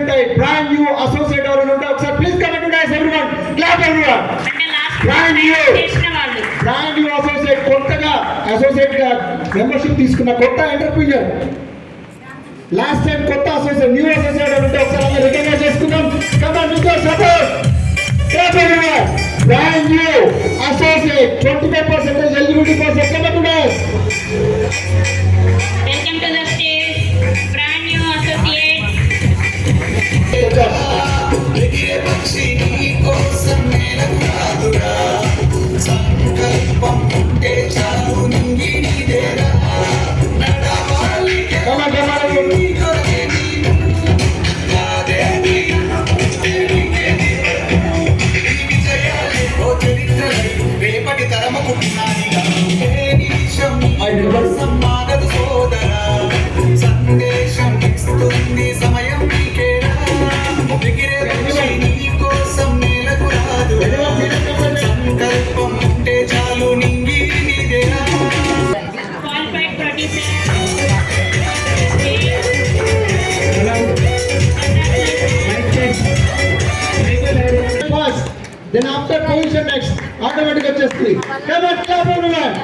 ఉంటాయి. Brand new associate ఎవరైనా ఉంటే ఒకసారి please come to dais everyone, clap everyone. Brand new associate, కొత్తగా అసోసియేట్ గా మెంబర్షిప్ తీసుకున్న కొత్త ఎంటర్‌ప్రెన్యూర్. లాస్ట్ టైం కొత్త అసోసియేట్, న్యూ అసోసియేట్ ఉంటే ఒకసారి అందరూ రికగ్నైజ్ చేసుకుందాం. Come on with your support, clap everyone. Brand new associate 25% eligibility for come to dais. Welcome to the stage, brand new associate. Qualified producer. First, then after position next, automatic వచ్చేస్తుంది. Come on, clap everyone.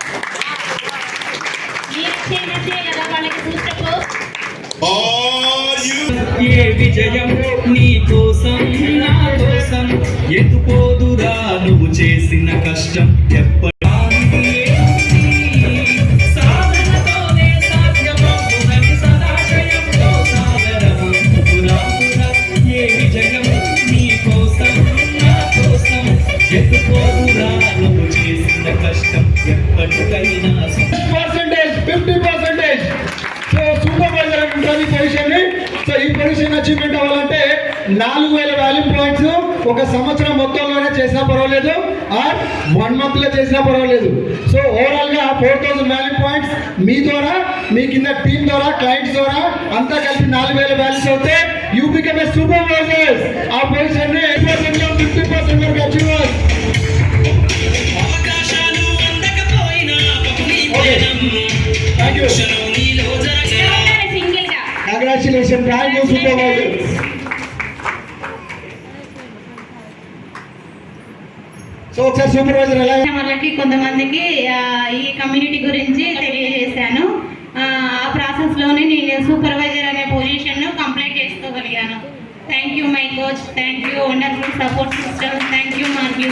ఏ విజయం నీ కోసం నా కోసం ఎత్తుపోదురా నువ్వు చేసిన కష్టం ఎప్పటి సాధనతోనే సాధ్యమవునని సదాశయంతో సాగరమంతురా. ఏ విజయం నీ కోసం నా కోసం ఎత్తుపోదురా నువ్వు చేసిన కష్టం ఎప్పటికైనా 50%. సో సూపర్వైజర్ ఉంటుంది పొజిషన్ ని. సో ఈ పొజిషన్ అచీవ్మెంట్ అవ్వాలంటే 4000 వాల్యూ పాయింట్స్ ఒక సంవత్సరం మొత్తంలోనే చేసినా పర్వాలేదు, ఆర్ 1 month లో చేసినా పర్వాలేదు. సో ఓవరాల్ గా 4000 వాల్యూ పాయింట్స్ మీ ద్వారా, మీ కింద టీమ్ ద్వారా, క్లయింట్స్ ద్వారా అంతా కలిపి 4000 వాల్యూస్ అవుతే యూ బికమ్ ఏ సూపర్వైజర్. ఆ పొజిషన్ ని 50% వరకు అచీవ్ అవ్వాలి. Thank you. Congratulations, brand new supervisor. So ఒకసారి సూపర్వైజర్ ఎలా వాళ్ళకి కొంతమందికి ఈ కమ్యూనిటీ గురించి తెలియజేశాను. ఆ ప్రాసెస్ లోనే నేను సూపర్వైజర్ అనే పొజిషన్ కంప్లీట్ చేసుకోగలిగాను. Thank you my coach, thank you wonderful support system, thank you marquee.